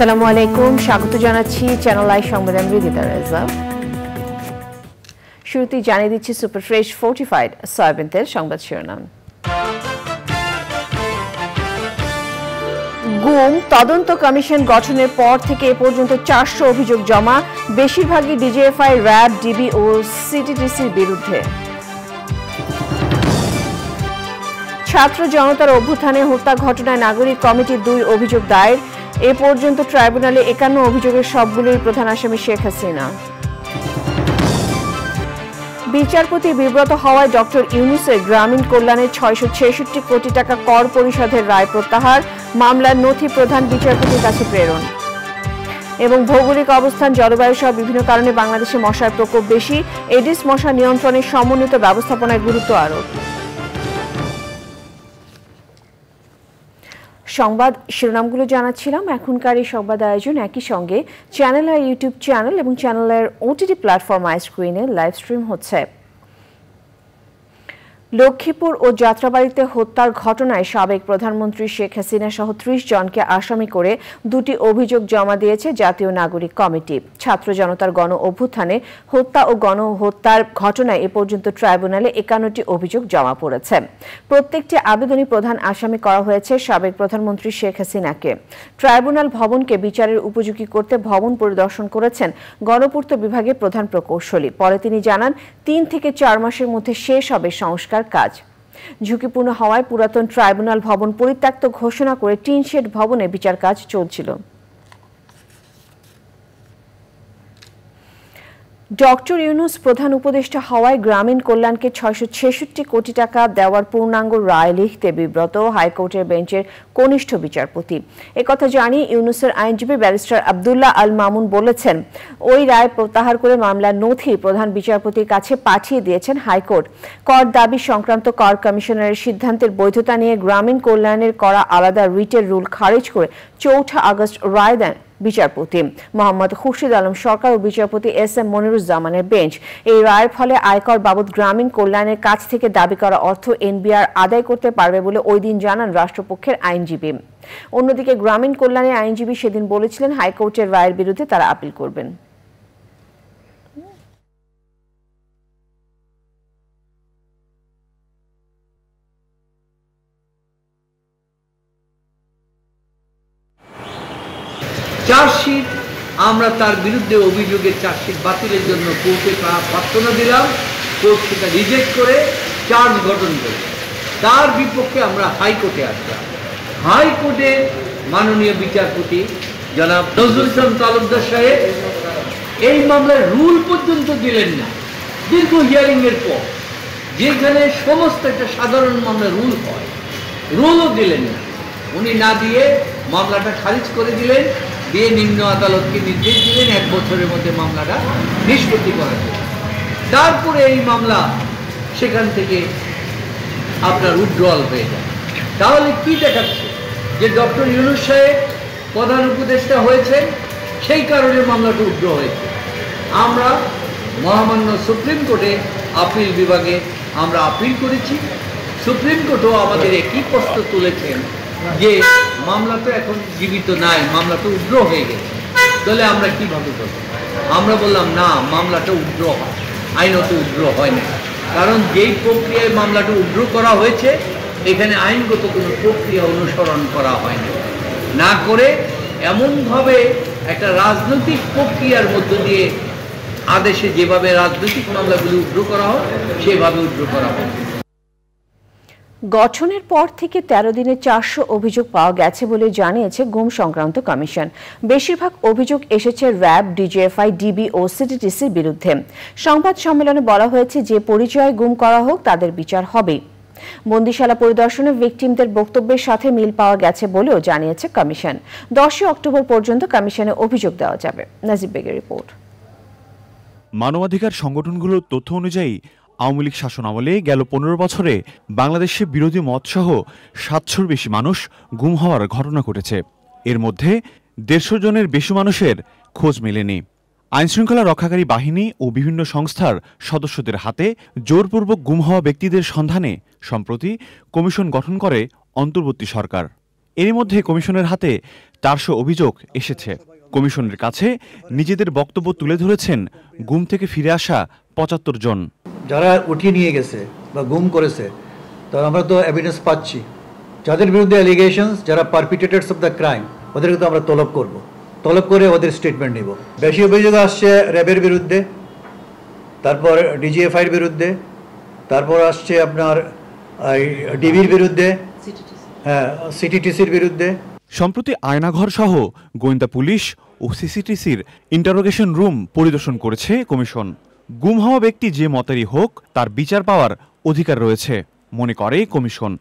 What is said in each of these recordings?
আসসালামু আলাইকুম, স্বাগত জানাচ্ছি চ্যানেল আই সংবাদে আমি রিদিতা রেজা। শুরুতেই জানিয়ে দিচ্ছি সুপার ফ্রেশ ফোর্টিফাইড সয়াবিন তেল সংবাদ শিরোনাম। গুম তদন্ত কমিশন গঠনের পর থেকে এ পর্যন্ত 400 অভিযোগ জমা, বেশিরভাগই ডিজিএফআই, র্যাব, ডিবি ও সিটিটিসির বিরুদ্ধে। ছাত্র জনতার অভ্যুত্থানে হত্যা ঘটনায় নাগরিক কমিটির 2 অভিযোগ দায়ের। এ পর্যন্ত ট্রাইব্যুনালে 51 অভিযোগের সবগুলোই প্রধান আসামি শেখ হাসিনা। বিচারপতি বিব্রত হওয়ায় ডক্টর ইউনূসের গ্রামীণ কল্যাণের 666 কোটি টাকা কর পরিশোধের রায় প্রত্যাহার, মামলার নথি প্রধান বিচারপতির কাছে প্রেরণ। এবং ভৌগোলিক অবস্থান, জলবায়ু সহ বিভিন্ন কারণে বাংলাদেশে মশার প্রকোপ বেশি, এডিস মশা নিয়ন্ত্রণে সমন্বিত ব্যবস্থাপনায় গুরুত্ব আরোপ। সংবাদ শিরোনামগুলো জানাচ্ছিলাম। এখনকার এই সংবাদ আয়োজন একই সঙ্গে চ্যানেলের ইউটিউব চ্যানেল এবং চ্যানেলের ওটিটি প্ল্যাটফর্ম আইস্ক্রিনে লাইভ স্ট্রিম হচ্ছে। লক্ষ্মীপুর ও যাত্রাবাড়িতে হত্যার ঘটনায় সাবেক প্রধানমন্ত্রী শেখ হাসিনা সহ 30 জনকে আসামি করে 2টি অভিযোগ জমা দিয়েছে জাতীয় নাগরিক কমিটি। ছাত্র জনতার গণ অভ্যুত্থানে হত্যা ও গণহত্যার ঘটনায় এ পর্যন্ত ট্রাইব্যুনালে 51টি অভিযোগ জমা পড়েছে। প্রত্যেকটি আবেদনই প্রধান আসামি করা হয়েছে সাবেক প্রধানমন্ত্রী শেখ হাসিনাকে। ট্রাইব্যুনাল ভবনকে বিচারের উপযোগী করতে ভবন পরিদর্শন করেছেন গণপূর্ত বিভাগের প্রধান প্রকৌশলী। পরে তিনি জানান 3 থেকে 4 মাসের মধ্যে শেষ হবে সংস্কার কাজ। ঝুঁকিপূর্ণ হওয়ায় পুরাতন ট্রাইব্যুনাল ভবন পরিত্যক্ত ঘোষণা করে টিন শেড ভবনে বিচার কাজ চলছিল। ডক্টর ইউনূস প্রধান উপদেষ্টা হওয়ায় গ্রামীণ কল্যাণকে 666 কোটি টাকা দেওয়ার পূর্ণাঙ্গ রায় লিখতে বিব্রত হাইকোর্টের বেঞ্চের কনিষ্ঠ বিচারপতি। একথা জানিয়ে ইউনূসের আইনজীবী ব্যারিস্টার আব্দুল্লাহ আল মামুন বলেছেন, ওই রায় প্রত্যাহার করে মামলার নথি প্রধান বিচারপতির কাছে পাঠিয়ে দিয়েছেন হাইকোর্ট। কর দাবি সংক্রান্ত কর কমিশনারের সিদ্ধান্তের বৈধতা নিয়ে গ্রামীণ কল্যাণের করা আলাদা রিটের রুল খারিজ করে 4 আগস্ট রায় দেন বিচারপতি মোহাম্মদ খুরশিদ আলম সরকার ও বিচারপতি এস এম মনিরুজ্জামানের বেঞ্চ। এই রায়ের ফলে আয়কর বাবদ গ্রামীণ কল্যাণের কাছ থেকে দাবি করা অর্থ এনবিআর আদায় করতে পারবে বলে ওই দিন জানান রাষ্ট্রপক্ষের আইনজীবী। অন্যদিকে গ্রামীণ কল্যাণের আইনজীবী সেদিন বলেছিলেন হাইকোর্টের রায়ের বিরুদ্ধে তারা আপিল করবেন। চার্জশিট আমরা তার বিরুদ্ধে অভিযোগের চার্জশিট বাতিলের জন্য কোর্টে প্রার্থনা দিলাম। কোর্ট সেটা রিজেক্ট করে চার্জ গঠন করে তার বিপক্ষে আমরা হাইকোর্টে আসলাম। হাইকোর্টে মাননীয় বিচারপতি জনাব নজরুল ইসলাম তালুকদার সাহেব এই মামলার রুল পর্যন্ত দিলেন না। দীর্ঘ হিয়ারিংয়ের পর, যেখানে সমস্ত একটা সাধারণ মামলার রুল হয়, রুলও দিলেন না। উনি না দিয়ে মামলাটা খারিজ করে দিলেন, দিয়ে নিম্ন আদালতকে নির্দেশ দিলেন 1 বছরের মধ্যে মামলাটা নিষ্পত্তি করার জন্য। তারপরে এই মামলা সেখান থেকে আপনার উইথড্রয়াল হয়ে যায়। তাহলে কি দেখাচ্ছে যে ডক্টর ইউনূস সাহেব প্রধান উপদেষ্টা হয়েছেন, সেই কারণে মামলাটা উইথড্র হয়েছে। আমরা মহামান্য সুপ্রিম কোর্টে আপিল বিভাগে আমরা আপিল করেছি। সুপ্রিম কোর্টও আমাদের একই প্রশ্ন তুলেছেন যে মামলা তো এখন জীবিত নাই, মামলা তো উইথড্র হয়ে গেছে, তাহলে আমরা কিভাবে করব? আমরা বললাম না, মামলাটা উইথড্র হয়, আইনত উইথড্র হয় না। কারণ যেই প্রক্রিয়ায় মামলাটা উইথড্র করা হয়েছে এখানে আইনগত কোনো প্রক্রিয়া অনুসরণ করা হয় না, না করে এমনভাবে একটা রাজনৈতিক প্রক্রিয়ার মধ্য দিয়ে আদেশে যেভাবে রাজনৈতিক মামলাগুলি উইথড্র করা হয় সেভাবে উইথড্র করা হয়। গঠনের পর থেকে 13 দিনে 400 অভিযোগ পাওয়া গেছে বলে জানিয়েছে গুম সংক্রান্ত কমিশন। বেশিরভাগ অভিযোগ এসেছে র্যাব, ডিজিএফআই, ডিবি ও সিটিটিসির বিরুদ্ধে। সংবাদ সম্মেলনে বলা হয়েছে যে পরিচয়ে গুম করা হোক তাদের বিচার হবে। বন্দিশালা পরিদর্শনে ভিকটিমদের বক্তব্যের সাথে মিল পাওয়া গেছে বলেও জানিয়েছে কমিশন। 10 অক্টোবর পর্যন্ত কমিশনে অভিযোগ দেওয়া যাবে। নাজিব বেগের রিপোর্ট। মানবাধিকার সংগঠনগুলোর তথ্য অনুযায়ী আওয়ামী লীগ শাসন আমলে গেল 15 বছরে বাংলাদেশে বিরোধী মতসহ 700-র বেশি মানুষ গুম হওয়ার ঘটনা ঘটেছে। এর মধ্যে 150 জনের বেশি মানুষের খোঁজ মেলেনি। আইনশৃঙ্খলা রক্ষাকারী বাহিনী ও বিভিন্ন সংস্থার সদস্যদের হাতে জোরপূর্বক গুম হওয়া ব্যক্তিদের সন্ধানে সম্প্রতি কমিশন গঠন করে অন্তর্বর্তী সরকার। এরই মধ্যে কমিশনের হাতে 400 অভিযোগ এসেছে। কমিশনের কাছে নিজেদের বক্তব্য তুলে ধরেছেন গুম থেকে ফিরে আসা 75 জন। যারা উঠিয়ে নিয়ে গেছে বা গুম করেছে, তো আমরা তো এভিডেন্স পাচ্ছি। যাদের বিরুদ্ধে অ্যালিগেশনস, যারা পারপিটেটার্স অফ দ্য ক্রাইম, ওদেরকে তো আমরা তলব করব, তলব করে ওদের স্টেটমেন্ট নিব। বেশি অভিযোগ আসছে র্যাবের বিরুদ্ধে, তারপর ডিজিএফআইয়ের বিরুদ্ধে, তারপর আসছে আপনার ডিবির বিরুদ্ধে, হ্যাঁ সিটিটিসির বিরুদ্ধে। সম্প্রতি আয়নাঘর সহ গোয়েন্দা পুলিশ ও সিসিটিসির ইন্টারোগেশন রুম পরিদর্শন করেছে কমিশন। গুম হওয়া ব্যক্তি যে মতেরই হোক, তার বিচার পাওয়ার অধিকার রয়েছে মনে করে কমিশন।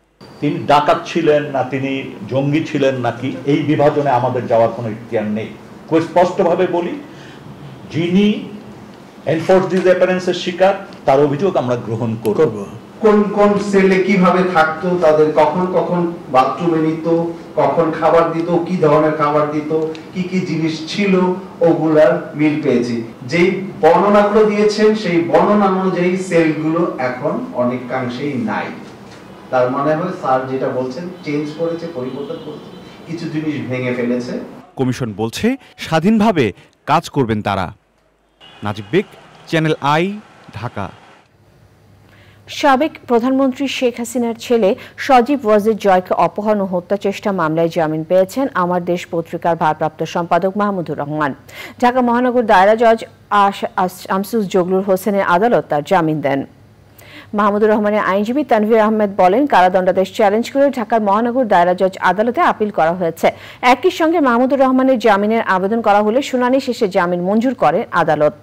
তিনি ডাকাত ছিলেন না তিনি জঙ্গি ছিলেন নাকি, এই বিভাজনে আমাদের যাওয়ার কোনো ইখতিয়ার নেই। খুব স্পষ্টভাবে বলি, যিনি এনফোর্স ডিসঅ্যাপিয়ারেন্সের শিকার, তার অভিযোগ আমরা গ্রহণ করব। কোন কোন সেলে কিভাবে থাকতো, তাদের কখন কখন বাথরুমে নিত, কখন খাবার দিত, কি ধরনের খাবার দিত, কি কি জিনিস ছিল, ওগুলার মিল পেয়েছি। যেই বর্ণনাগুলো দিয়েছেন সেই বর্ণনা অনুযায়ী সেলগুলো এখন অনেকাংশেই নাই। তার মানে হয় স্যার যেটা বলছেন চেঞ্জ করেছে, পরিবর্তন করেছে, কিছু জিনিস ভেঙে ফেলেছে। কমিশন বলছে স্বাধীনভাবে কাজ করবেন তারা। নাজিব বেগ, চ্যানেল আই, ঢাকা। সাবেক প্রধানমন্ত্রী শেখ হাসিনার ছেলে সজীব ওয়াজেদ জয়কে অপহরণ ও হত্যা চেষ্টা মামলায় জামিন পেয়েছেন আমার দেশ পত্রিকার ভারপ্রাপ্ত সম্পাদক মাহমুদুর রহমান। ঢাকা মহানগর দায়রা জজ শামসুজ জগলুর হোসেনের আদালত তার জামিন দেন। মাহমুদুর রহমানের আইনজীবী তানভীর আহমেদ বলেন, কারাদণ্ডাদেশ চ্যালেঞ্জ করে ঢাকার মহানগর দায়রা জজ আদালতে আপিল করা হয়েছে। একই সঙ্গে মাহমুদুর রহমানের জামিনের আবেদন করা হলে শুনানি শেষে জামিন মঞ্জুর করে আদালত।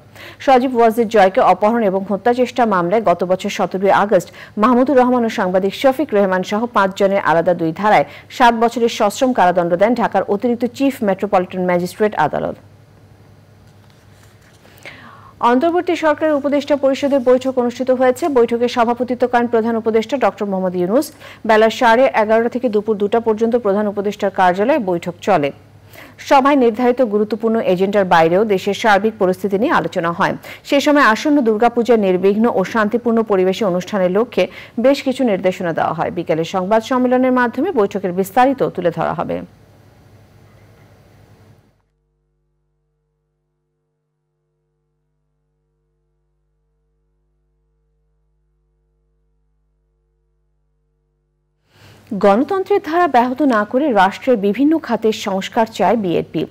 সজীব ওয়াজেদ জয়কে অপহরণ এবং হত্যা চেষ্টা মামলায় গত বছর 17 আগস্ট মাহমুদুর রহমান ও সাংবাদিক শফিক রেহমান সহ 5 জনের আলাদা 2 ধারায় 7 বছরের সশ্রম কারাদণ্ড দেন ঢাকার অতিরিক্ত চিফ মেট্রোপলিটন ম্যাজিস্ট্রেট আদালত। অন্তর্বর্তী সরকারের উপদেষ্টা পরিষদের বৈঠক অনুষ্ঠিত হয়েছে। বৈঠকে সভাপতিত্ব করেন প্রধান উপদেষ্টা ডক্টর মোহাম্মদ ইউনূস। বেলা 11:30 থেকে দুপুর 2টা পর্যন্ত প্রধান উপদেষ্টার কার্যালয়ে বৈঠক চলে। সভায় নির্ধারিত গুরুত্বপূর্ণ এজেন্ডার বাইরেও দেশের সার্বিক পরিস্থিতি নিয়ে আলোচনা হয়। সেই সময় আসন্ন দুর্গাপূজার নির্বিঘ্ন ও শান্তিপূর্ণ পরিবেশে অনুষ্ঠানের লক্ষ্যে বেশ কিছু নির্দেশনা দেওয়া হয়। বিকেলে সংবাদ সম্মেলনের মাধ্যমে বৈঠকের বিস্তারিত তুলে ধরা হবে। গণতন্ত্রের ধারা ব্যাহত না করে রাষ্ট্রের বিভিন্ন খাতের সংস্কার চায় বিএনপি।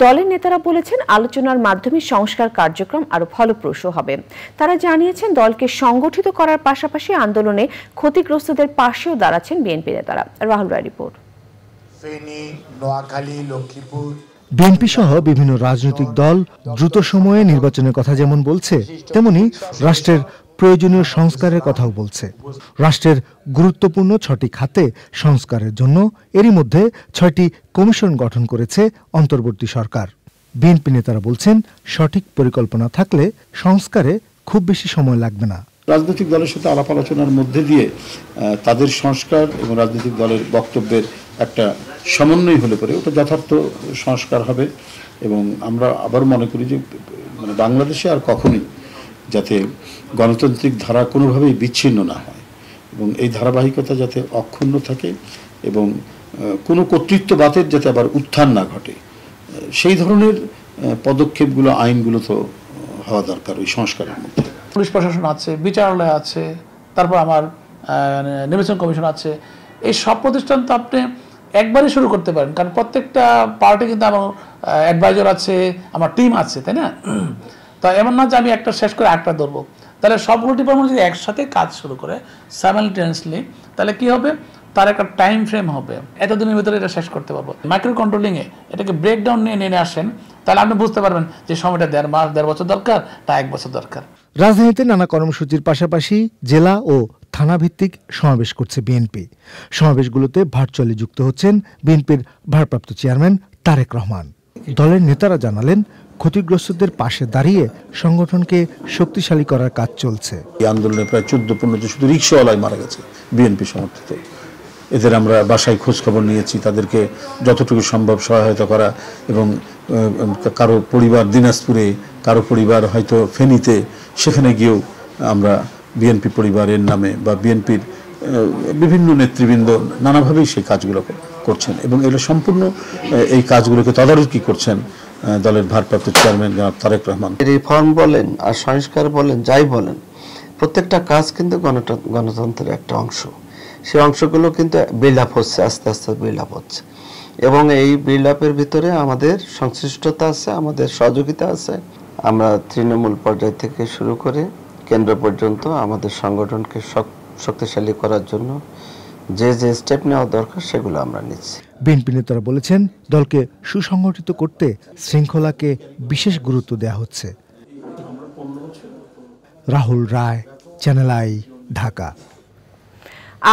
দলের নেতারা বলেছেন, আলোচনার মাধ্যমে সংস্কার কার্যক্রম আরো ফলপ্রসূ হবে। তারা জানিয়েছেন, দলকে সংগঠিত করার পাশাপাশি আন্দোলনে ক্ষতিগ্রস্তদের পাশেও দাঁড়াচ্ছেন বিএনপি নেতারা। রাহুল রায় রিপোর্ট। বিএনপি সহ বিভিন্ন রাজনৈতিক দল দ্রুত সময়ে নির্বাচনের কথা যেমন বলছে, তেমনি রাষ্ট্রের প্রয়োজনীয় সংস্কারের কথাও বলছে। রাষ্ট্রের গুরুত্বপূর্ণ 6টি খাতে সংস্কারের জন্য এরই মধ্যে 6টি কমিশন গঠন করেছে অন্তর্বর্তী সরকার। বিএনপি নেতারা বলছেন, সঠিক পরিকল্পনা থাকলে সংস্কারে খুব বেশি সময় লাগবে না। রাজনৈতিক দলের সাথে আলাপ আলোচনার মধ্যে দিয়ে তাদের সংস্কার এবং রাজনৈতিক দলের বক্তব্যের একটা সমন্বয় হলে পরে ওটা যথার্থ সংস্কার হবে। এবং আমরা আবার মনে করি যে মানে বাংলাদেশে আর কখনোই যাতে গণতান্ত্রিক ধারা কোনোভাবেই বিচ্ছিন্ন না হয় এবং এই ধারাবাহিকতা যাতে অক্ষুণ্ণ থাকে এবং কোনো কর্তৃত্ববাদের যাতে আবার উত্থান না ঘটে, সেই ধরনের পদক্ষেপগুলো, আইনগুলো তো হওয়া দরকার ওই সংস্কারের মধ্যে। পুলিশ প্রশাসন আছে, বিচারালয় আছে, তারপর আমার নির্বাচন কমিশন আছে। এই সব প্রতিষ্ঠান তো আপনি একবারই শুরু করতে পারেন, কারণ প্রত্যেকটা পার্টি কিন্তু আমার অ্যাডভাইজার আছে, আমার টিম আছে, তাই না? তো এমন না যে আমি একটা শেষ করে একটা ধরবো। তাহলে সবগুলো ডিপার্টমেন্ট যদি একসাথে কাজ শুরু করে সাইমালটেনিয়াসলি, তাহলে কি হবে, তার একটা টাইম ফ্রেম হবে, এতদিনের ভিতরে এটা শেষ করতে পারবো। মাইক্রো কন্ট্রোলিংয়ে এটাকে ব্রেকডাউন নিয়ে আসেন, তাহলে আপনি বুঝতে পারবেন যে সময়টা 1.5 মাস 1.5 বছর দরকার না 1 বছর দরকার। রাজধানীতে নানা কর্মসূচির পাশাপাশি জেলা ও থানাভিত্তিক সমাবেশ করছে বিএনপি। সমাবেশগুলোতে ভার্চুয়ালি যুক্ত হচ্ছেন বিএনপির ভারপ্রাপ্ত চেয়ারম্যান তারেক রহমান। দলের নেতারা জানালেন, ক্ষতিগ্রস্তদের পাশে দাঁড়িয়ে সংগঠনকে শক্তিশালী করার কাজ চলছে। এই আন্দোলনে প্রায় 14-15 শুধু রিক্সাওয়ালাই মারা গেছে বিএনপি সমর্থিত। এদের আমরা বাসায় খোঁজ খবর নিয়েছি, তাদেরকে যতটুকু সম্ভব সহায়তা করা এবং কারো পরিবার দিনাজপুরে, কারো পরিবার হয়তো ফেনীতে, সেখানে গিয়েও আমরা বিএনপি পরিবারের নামে বা বিএনপির বিভিন্ন নেতৃবৃন্দ নানাভাবেই সেই কাজগুলো করছেন এবং এগুলো সম্পূর্ণ এই কাজগুলোকে তদারকি করছেন দলের ভারপ্রাপ্ত চেয়ারম্যান জনাব তারেক রহমান। রিফর্ম বলেন আর সংস্কার বলেন, যাই বলেন, প্রত্যেকটা কাজ কিন্তু গণতন্ত্রের একটা অংশ। সেই অংশগুলো কিন্তু বিল্ড আপ হচ্ছে, আস্তে আস্তে বিল্ড আপ হচ্ছে এবং এই বিল্ড আপের ভিতরে আমাদের সংশ্লিষ্টতা আছে, আমাদের সহযোগিতা আছে। আমরা তৃণমূল পর্যায় থেকে শুরু করে কেন্দ্র পর্যন্ত আমাদের সংগঠনকে শক্তিশালী করার জন্য যে যে স্টেপ নেওয়া দরকার সেগুলো আমরা নিচ্ছি। বিএনপি নেতারা বলেছেন দলকে সুসংগঠিত করতে শৃঙ্খলাকে বিশেষ গুরুত্ব দেওয়া হচ্ছে। রাহুল রায়, চ্যানেল আই, ঢাকা।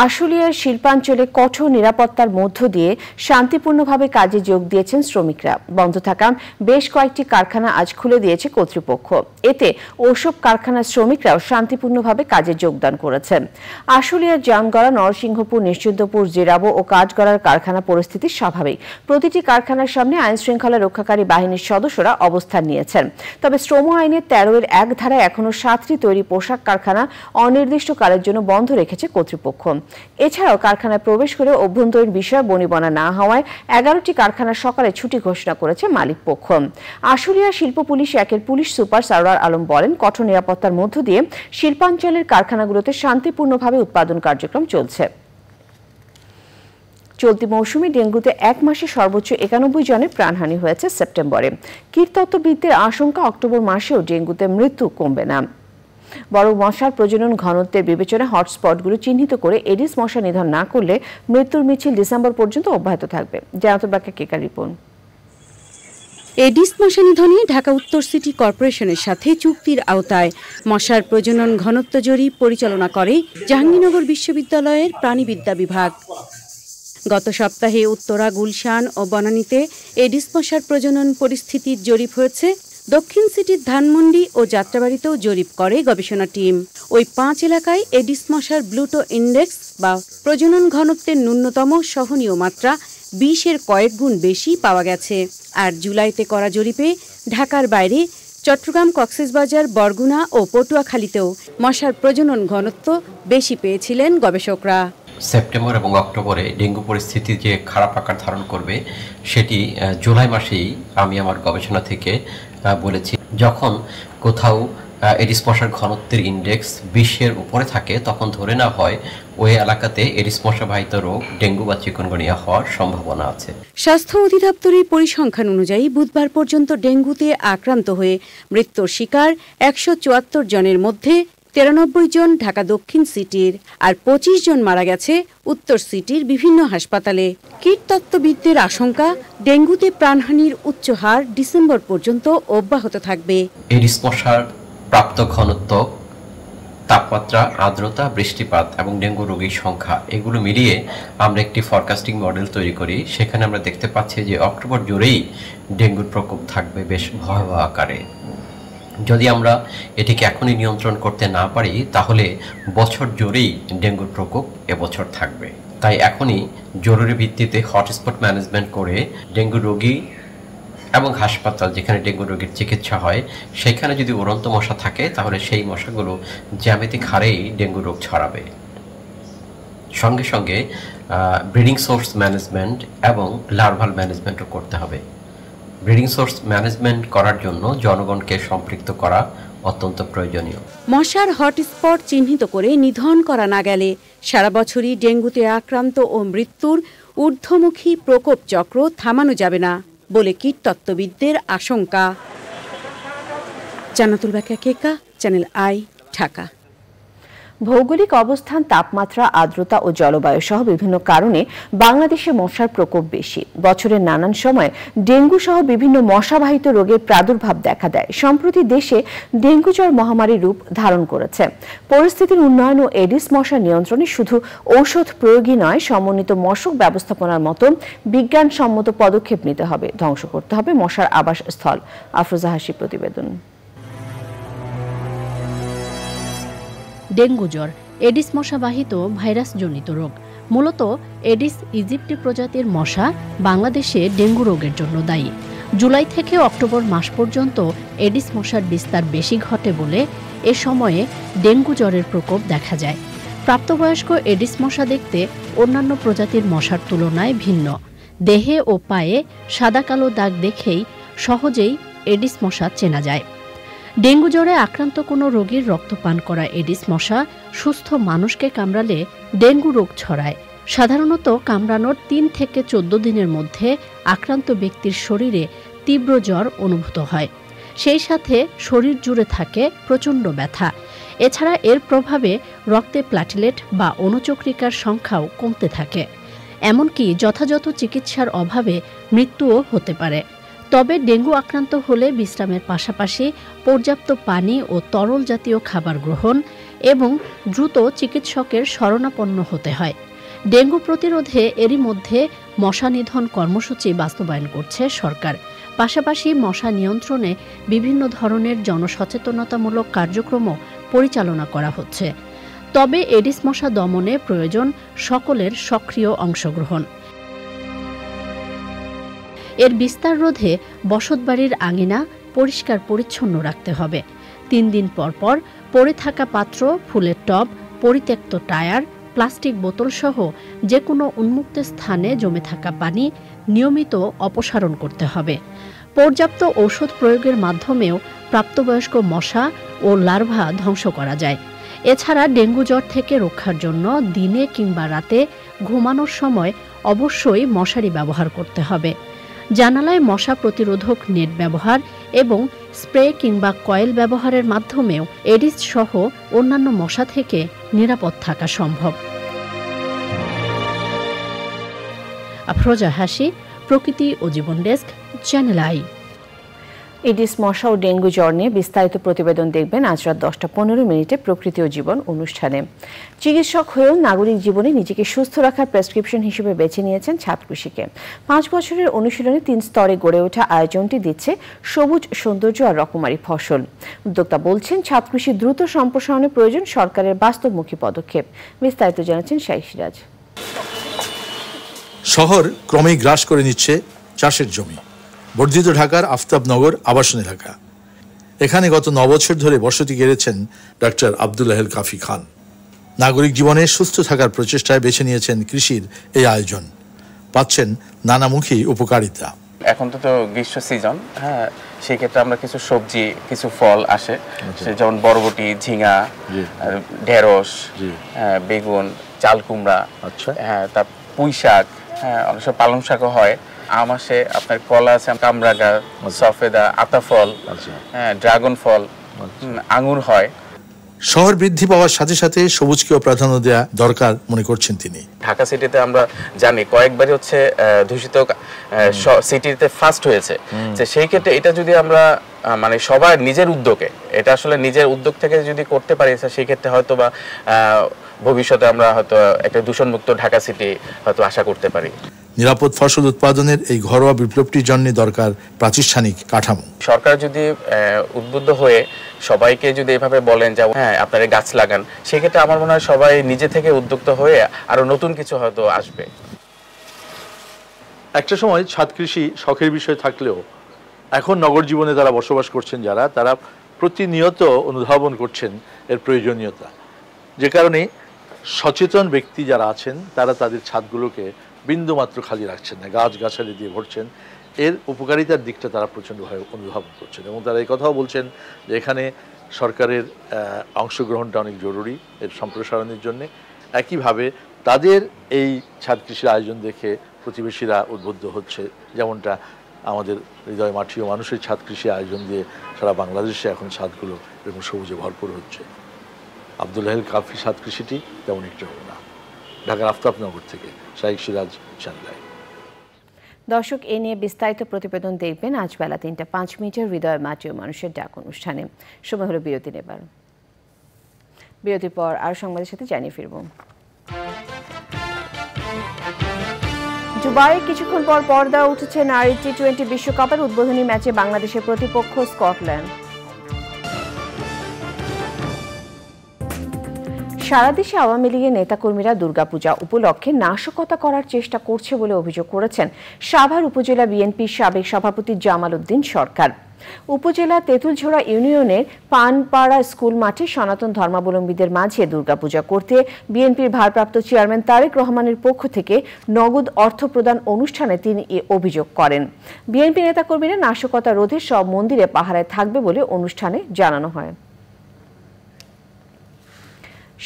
আশুলিয়ার শিল্পাঞ্চলে কঠোর নিরাপত্তার মধ্য দিয়ে শান্তিপূর্ণভাবে কাজে যোগ দিয়েছেন শ্রমিকরা। বন্ধ থাকা বেশ কয়েকটি কারখানা আজ খুলে দিয়েছে কর্তৃপক্ষ। এতে ওসব কারখানার শ্রমিকরাও শান্তিপূর্ণভাবে কাজে যোগদান করেছেন। আশুলিয়ার জামগড়া, নরসিংহপুর, নিশ্চিন্তপুর, জিরাবো ও কাঠগড়ার কারখানা পরিস্থিতি স্বাভাবিক। প্রতিটি কারখানার সামনে আইন শৃঙ্খলা রক্ষাকারী বাহিনীর সদস্যরা অবস্থান নিয়েছেন। তবে শ্রম আইনের 13-এর 1 ধারায় এখনো 7টি তৈরি পোশাক কারখানা অনির্দিষ্টকালের জন্য বন্ধ রেখেছে কর্তৃপক্ষ। এছাড়াও কারখানায় প্রবেশ করে অভ্যন্তরীণ বিষয় বনিবনা না হওয়ায় 11টি কারখানার সকালে ছুটি ঘোষণা করেছে মালিক পক্ষ। আশুলিয়া শিল্প পুলিশ 1-এর পুলিশ সুপার সরওয়ার আলম বলেন, কঠোর নিরাপত্তার মধ্য দিয়ে শিল্পাঞ্চলের কারখানাগুলোতে শান্তিপূর্ণভাবে উৎপাদন কার্যক্রম চলছে। চলতি মৌসুমে ডেঙ্গুতে 1 মাসে সর্বোচ্চ 91 জনের প্রাণহানি হয়েছে সেপ্টেম্বরে। কীটতত্ত্ববিদদের আশঙ্কা অক্টোবর মাসেও ডেঙ্গুতে মৃত্যু কমবে না, বরং মশার প্রজনন ঘনত্বের বিবেচনায় হটস্পটগুলো চিহ্নিত করে এডিস মশা নিধন না করলে মৃত্যুর মিছিল ডিসেম্বর পর্যন্ত অব্যাহত থাকবে। জানাতুল বাক্কা কেকার রিপোর্ট। এডিস মশা নিধনে ঢাকা উত্তর সিটি কর্পোরেশনের সাথে চুক্তির আওতায় মশার প্রজনন ঘনত্ব জরিপ পরিচালনা করে জাহাঙ্গীরনগর বিশ্ববিদ্যালয়ের প্রাণীবিদ্যা বিভাগ। গত সপ্তাহে উত্তরা, গুলশান ও বনানীতে এডিস মশার প্রজনন পরিস্থিতির জরিপ হয়েছে। দক্ষিণ সিটির ধানমন্ডি ও যাত্রাবাড়িতেও জরিপ করে গবেষণা টিম। ওই 5 এলাকায় এডিস মশার ব্লুটো ইন্ডেক্স বা প্রজনন ঘনত্বের ন্যূনতম সহনীয় মাত্রা 20-এর কয়েক গুণ বেশি পাওয়া গেছে। আর জুলাইতে করা জরিপে ঢাকার বাইরে চট্টগ্রাম, কক্সবাজার, বরগুনা ও পটুয়াখালীতেও মশার প্রজনন ঘনত্ব বেশি পেয়েছিলেন গবেষকরা। সেপ্টেম্বর এবং অক্টোবরে ডেঙ্গু পরিস্থিতি যে খারাপ আকার ধারণ করবে সেটি জুলাই মাসেই আমি আমার গবেষণা থেকে বলেছি। যখন কোথাও এডিস মশার ঘনত্বের ইন্ডেক্স 20-এর উপরে থাকে তখন ধরে না হয় ওই এলাকাতে এডিস মশাবাহিত রোগ ডেঙ্গু বা চিকুনগুনিয়া হওয়ার সম্ভাবনা আছে। স্বাস্থ্য অধিদপ্তরের পরিসংখ্যান অনুযায়ী বুধবার পর্যন্ত ডেঙ্গুতে আক্রান্ত হয়ে মৃত্যুর শিকার 174 জনের মধ্যে 93 জন ঢাকা দক্ষিণ সিটির, আর 25 জন মারা গেছে উত্তর সিটির বিভিন্ন হাসপাতালে। কীটতত্ত্ববিদদের আশঙ্কা ডেঙ্গুতে প্রাণহানির উচ্চ হার ডিসেম্বর পর্যন্ত অব্যাহত থাকবে। এডিস মশার প্রাপ্ত ঘনত্ব, তাপমাত্রা, আর্দ্রতা, বৃষ্টিপাত এবং ডেঙ্গু রোগীর সংখ্যা এগুলো মিলিয়ে আমরা একটি ফরকাস্টিং মডেল তৈরি করি। সেখানে আমরা দেখতে পাচ্ছি যে অক্টোবর জুড়েই ডেঙ্গুর প্রকোপ থাকবে বেশ ভয়াবহ আকারে। যদি আমরা এটিকে এখনই নিয়ন্ত্রণ করতে না পারি তাহলে বছর জুড়েই ডেঙ্গুর প্রকোপ এবছর থাকবে। তাই এখনই জরুরি ভিত্তিতে হটস্পট ম্যানেজমেন্ট করে ডেঙ্গু রোগী এবং হাসপাতাল যেখানে ডেঙ্গু রোগীর চিকিৎসা হয় সেখানে যদি উড়ন্ত মশা থাকে তাহলে সেই মশাগুলো জ্যামিতিক হারেই ডেঙ্গু রোগ ছড়াবে। সঙ্গে সঙ্গে ব্রিডিং সোর্স ম্যানেজমেন্ট এবং লার্ভাল ম্যানেজমেন্টও করতে হবে। ব্রিডিং সোর্স ম্যানেজমেন্ট করার জন্য জনগণকে সম্পৃক্ত করা অত্যন্ত প্রয়োজনীয়। মশার হটস্পট চিহ্নিত করে নিধন করা না গেলে সারা বছরই ডেঙ্গুতে আক্রান্ত ও মৃত্যুর ঊর্ধ্বমুখী প্রকোপ চক্র থামানো যাবে না বলে কীটতত্ত্ববিদদের আশঙ্কা। জান্নাতুল বাকিয়া কেকা, চ্যানেল আই, ঢাকা। ভৌগোলিক অবস্থান, তাপমাত্রা, আর্দ্রতা ও জলবায়ু সহ বিভিন্ন কারণে বাংলাদেশে মশার প্রকোপ বেশি। বছরের নানান সময় ডেঙ্গু সহ বিভিন্ন মশাবাহিত রোগের প্রাদুর্ভাব দেখা দেয়। সম্প্রতি দেশে ডেঙ্গু জ্বর মহামারীর রূপ ধারণ করেছে। পরিস্থিতির উন্নয়ন ও এডিস মশা নিয়ন্ত্রণে শুধু ঔষধ প্রয়োগই নয়, সমন্বিত মশক ব্যবস্থাপনার মতো বিজ্ঞানসম্মত পদক্ষেপ নিতে হবে। ধ্বংস করতে হবে মশার আবাসস্থল। আফরোজা হাসি প্রতিবেদন। ডেঙ্গু জ্বর এডিস মশাবাহিত ভাইরাসজনিত রোগ। মূলত এডিস ইজিপ্টি প্রজাতির মশা বাংলাদেশে ডেঙ্গু রোগের জন্য দায়ী। জুলাই থেকে অক্টোবর মাস পর্যন্ত এডিস মশার বিস্তার বেশি ঘটে বলে এ সময়ে ডেঙ্গু জ্বরের প্রকোপ দেখা যায়। প্রাপ্তবয়স্ক এডিস মশা দেখতে অন্যান্য প্রজাতির মশার তুলনায় ভিন্ন। দেহে ও পায়ে সাদা কালো দাগ দেখেই সহজেই এডিস মশা চেনা যায়। ডেঙ্গু জ্বরে আক্রান্ত কোনো রোগীর রক্ত পান করা এডিস মশা সুস্থ মানুষকে কামড়ালে ডেঙ্গু রোগ ছড়ায়। সাধারণত কামড়ানোর ৩ থেকে ১৪ দিনের মধ্যে আক্রান্ত ব্যক্তির শরীরে তীব্র জ্বর অনুভূত হয়, সেই সাথে শরীর জুড়ে থাকে প্রচণ্ড ব্যথা। এছাড়া এর প্রভাবে রক্তে প্লাটিলেট বা অনুচক্রিকার সংখ্যাও কমতে থাকে। এমনকি যথাযথ চিকিৎসার অভাবে মৃত্যুও হতে পারে। তবে ডেঙ্গু আক্রান্ত হলে বিশ্রামের পাশাপাশি পর্যাপ্ত পানি ও তরল জাতীয় খাবার গ্রহণ এবং দ্রুত চিকিৎসকের শরণাপন্ন হতে হয়। ডেঙ্গু প্রতিরোধে এরই মধ্যে মশা নিধন কর্মসূচি বাস্তবায়ন করছে সরকার। পাশাপাশি মশা নিয়ন্ত্রণে বিভিন্ন ধরনের জনসচেতনতামূলক কার্যক্রমও পরিচালনা করা হচ্ছে। তবে এডিস মশা দমনে প্রয়োজন সকলের সক্রিয় অংশগ্রহণ। এর বিস্তার রোধে বসতবাড়ির আঙিনা পরিষ্কার পরিচ্ছন্ন রাখতে হবে। ৩ দিন পর পর পড়ে থাকা পাত্র, ফুলের টব, পরিত্যক্ত টায়ার, প্লাস্টিক বোতল সহ যে কোনো উন্মুক্ত স্থানে জমে থাকা পানি নিয়মিত অপসারণ করতে হবে। পর্যাপ্ত ঔষধ প্রয়োগের মাধ্যমেও প্রাপ্তবয়স্ক মশা ও লার্ভা ধ্বংস করা যায়। এছাড়া ডেঙ্গু জ্বর থেকে রক্ষার জন্য দিনে কিংবা রাতে ঘুমানোর সময় অবশ্যই মশারি ব্যবহার করতে হবে। জানালায় মশা প্রতিরোধক নেট ব্যবহার এবং স্প্রে কিংবা কয়েল ব্যবহারের মাধ্যমেও এডিস সহ অন্যান্য মশা থেকে নিরাপদ থাকা সম্ভব। আফরোজা হাসি, প্রকৃতি ও জীবন ডেস্ক, চ্যানেল আই। এডিস মশা ও ডেঙ্গু জ্বর নিয়ে বিস্তারিত প্রতিবেদন দেখবেন আজ রাত 10:15 প্রকৃতি ও জীবন অনুষ্ঠানে। চিকিৎসক হয়েও নাগরিক জীবনে নিজেকে সুস্থ রাখার প্রেসক্রিপশন হিসেবে বেছে নিয়েছেন ছাদ কৃষিকে। 5 বছরের অনুশীলনে 3 স্তরে গড়ে ওঠা আয়োজনটি দিচ্ছে সবুজ সৌন্দর্য আর রকমারি ফসল। উদ্যোক্তা বলছেন ছাদ কৃষি দ্রুত সম্প্রসারণে প্রয়োজন সরকারের বাস্তবমুখী পদক্ষেপ। বিস্তারিত জানাচ্ছেন শাইখ সিরাজ। শহর ক্রমেই গ্রাস করে নিচ্ছে চাষের জমি। বর্ধিত ঢাকার আফতাবনগর আবাসন এলাকা। এখানে গত 9 বছর ধরে বসতি গেড়েছেন ডক্টর আব্দুল্লাহ কাফি খান। নাগরিক জীবনে সুস্থ থাকার প্রচেষ্টায় বেছে নিয়েছেন কৃষির এই আয়োজন। পাচ্ছেন নানামুখী উপকারিতা। এখন তো গ্রীষ্ম সিজন, হ্যাঁ, সেই ক্ষেত্রে আমরা কিছু সবজি, কিছু ফল আসে, যেমন বরবটি, ঝিঙা, ঢেঁড়স, বেগুন, চাল কুমড়া, হ্যাঁ, তার পুঁই শাক, হ্যাঁ, অনেক সময় পালং শাকও হয়। আম আসে, আপনার কলা আছে, কামরাগা, সফেদা, আতাফল, হ্যাঁ, ড্রাগন ফল, আঙুর হয়। শহর বৃদ্ধি পাওয়ার সাথে সাথে সবুজকেও প্রাধান্য দেওয়া দরকার মনে করছেন তিনি। ঢাকা সিটিতে আমরা জানি কয়েকবারই হচ্ছে দূষিত সিটিতে ফার্স্ট হয়েছে, যে সেই ক্ষেত্রে এটা যদি আমরা মানে সবার নিজের উদ্যোগে, এটা আসলে নিজের উদ্যোগ থেকে যদি করতে পারি, সেই ক্ষেত্রে হয়তো বা ভবিষ্যতে আমরা হয়তো একটা দূষণমুক্ত ঢাকা সিটি হয়তো আশা করতে পারি। নিরাপদ ফসল উৎপাদনের এই ঘরোয়া বিপ্লবটির জন্য দরকার প্রাতিষ্ঠানিক কাঠামো। সরকার যদি উদ্বুদ্ধ হয়ে সবাইকে যদি এভাবে বলেন যে হ্যাঁ আপনারা গাছ লাগান, সেক্ষেত্রে আমার মনে হয় সবাই নিজে থেকে উদ্যুক্ত হয়ে আরো নতুন কিছু হয়তো আসবে। একটা সময় ছাদ কৃষি শখের বিষয় থাকলেও এখন নগর জীবনে যারা বসবাস করছেন তারা প্রতিনিয়ত অনুধাবন করছেন এর প্রয়োজনীয়তা। যে কারণে সচেতন ব্যক্তি যারা আছেন তারা তাদের ছাদগুলোকে বিন্দুমাত্র খালি রাখছেন না, গাছগাছালি দিয়ে ভরছেন। এর উপকারিতার দিকটা তারা প্রচণ্ডভাবে অনুধাবন করছেন এবং তারা এই কথাও বলছেন যে এখানে সরকারের অংশগ্রহণটা অনেক জরুরি এর সম্প্রসারণের জন্য। একইভাবে তাদের এই ছাদ কৃষির আয়োজন দেখে প্রতিবেশীরা উদ্বুদ্ধ হচ্ছে, যেমনটা আমাদের হৃদয় মাঠিও মানুষের ছাদ কৃষি আয়োজন দিয়ে সারা বাংলাদেশে এখন ছাদগুলো এরকম সবুজে ভরপুর হচ্ছে। আব্দুল্লাহ কাফি ছাদ কৃষিটি তেমন একটা না। ঢাকার আফতাবনগর থেকে শাইখ সিরাজ, চ্যানেল আই। দর্শক, এ নিয়ে বিস্তারিত প্রতিবেদন দেখবেন আজ বেলা 3:05 হৃদয় মাটিও মানুষের ডাক অনুষ্ঠানে। সময় হলো বিরতি নেবার। বিরতির পর আর সংবাদের সাথে জানিয়ে ফিরব। দুবাইয়ে কিছুক্ষণ পর পর্দা উঠেছে নারী টি-20 বিশ্বকাপের উদ্বোধনী ম্যাচে বাংলাদেশের প্রতিপক্ষ স্কটল্যান্ড। সারা দেশে আওয়ামী লীগের নেতাকর্মীরা দুর্গাপূজা উপলক্ষে নাশকতা করার চেষ্টা করছে বলে অভিযোগ করেছেন সাভার উপজেলা বিএনপির সাবেক সভাপতি জামাল উদ্দিন সরকার। উপজেলা তেঁতুলঝোড়া ইউনিয়নের পানপাড়া স্কুল মাঠে সনাতন ধর্মাবলম্বীদের মাঝে দুর্গাপূজা করতে বিএনপির ভারপ্রাপ্ত চেয়ারম্যান তারেক রহমানের পক্ষ থেকে নগদ অর্থ প্রদান অনুষ্ঠানে তিনি এ অভিযোগ করেন। বিএনপি নেতাকর্মীরা নাশকতা রোধে সব মন্দিরে পাহারায় থাকবে বলে অনুষ্ঠানে জানানো হয়।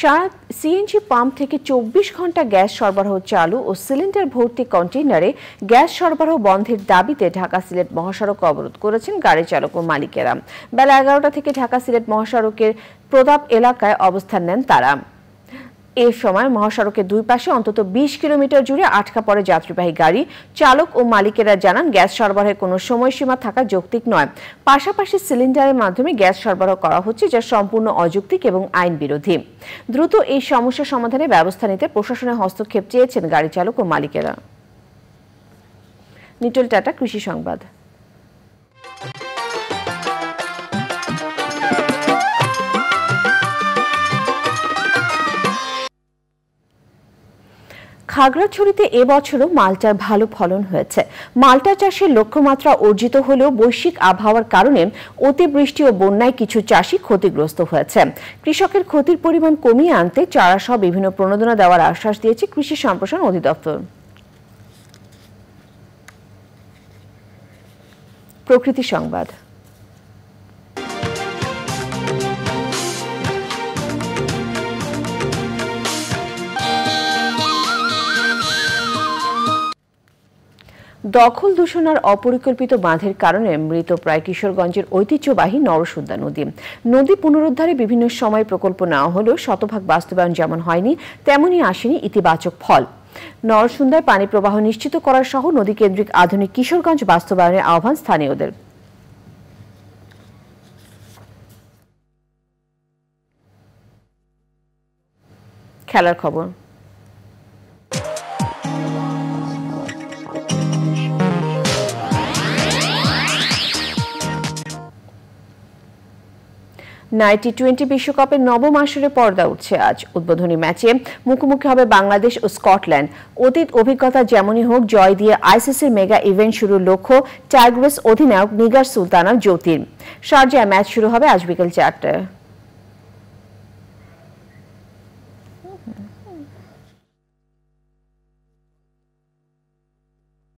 সারা সিএনজি পাম্প থেকে 24 ঘন্টা গ্যাস সরবরাহ চালু ও সিলিন্ডার ভর্তি কন্টেইনারে গ্যাস সরবরাহ বন্ধের দাবিতে ঢাকা সিলেট মহাসড়ক অবরোধ করেছেন গাড়ি চালক ও মালিকেরা। বেলা 11টা থেকে ঢাকা সিলেট মহাসড়কের প্রতাপ এলাকায় অবস্থান নেন তারা। এ সময় মহাসড়কের দুই পাশে অন্তত 20 কিলোমিটার জুড়ে আটকা পড়ে যাত্রীবাহী গাড়ি। চালক ও মালিকেরা জানান গ্যাস সরবরাহের কোনো সময়সীমা থাকা যৌক্তিক নয়। পাশাপাশি সিলিন্ডারের মাধ্যমে গ্যাস সরবরাহ করা হচ্ছে, যা সম্পূর্ণ অযৌক্তিক এবং আইন বিরোধী। দ্রুত এই সমস্যা সমাধানে ব্যবস্থা নিতে প্রশাসনের হস্তক্ষেপ চেয়েছেন গাড়ি চালক ও মালিকেরা। নিটল টাটা, কৃষি সংবাদ। খাগড়াছড়িতে এবছরও মালটার ভালো ফলন হয়েছে। মালটা চাষের লক্ষ্যমাত্রা অর্জিত হলেও বৈশ্বিক আবহাওয়ার কারণে অতিবৃষ্টি ও বন্যায় কিছু চাষি ক্ষতিগ্রস্ত হয়েছে। কৃষকের ক্ষতির পরিমাণ কমিয়ে আনতে চারাসহ বিভিন্ন প্রণোদনা দেওয়ার আশ্বাস দিয়েছে কৃষি সম্প্রসারণ অধিদপ্তর। প্রকৃতি সংবাদ। দখল দূষণ আর অপরিকল্পিত বাঁধের কারণে মৃতপ্রায় কিশোরগঞ্জের ঐতিহ্যবাহী নরসুন্দা নদী। নদী পুনরুদ্ধারে বিভিন্ন সময় প্রকল্প নেওয়া হলেও শতভাগ বাস্তবায়ন যেমন হয়নি তেমনই আসেনি ইতিবাচক ফল। নরসুন্দায় পানি প্রবাহ নিশ্চিত করা সহ নদী কেন্দ্রিক আধুনিক কিশোরগঞ্জ বাস্তবায়নের আহ্বান স্থানীয়দের। খেলার খবর। টি20 বিশ্বকাপের নবম আসরে পর্দা উঠছে আজ। উদ্বোধনী ম্যাচে মুখোমুখি হবে বাংলাদেশ ও স্কটল্যান্ড। অতীত অভিজ্ঞতা যেমনই হোক, জয় দিয়ে আইসিসির মেগা ইভেন্ট শুরুর লক্ষ্য টাইগ্রেস অধিনায়ক নিগার সুলতানা জ্যোতির। শারজায় ম্যাচ শুরু হবে আজ বিকেল 4টায়।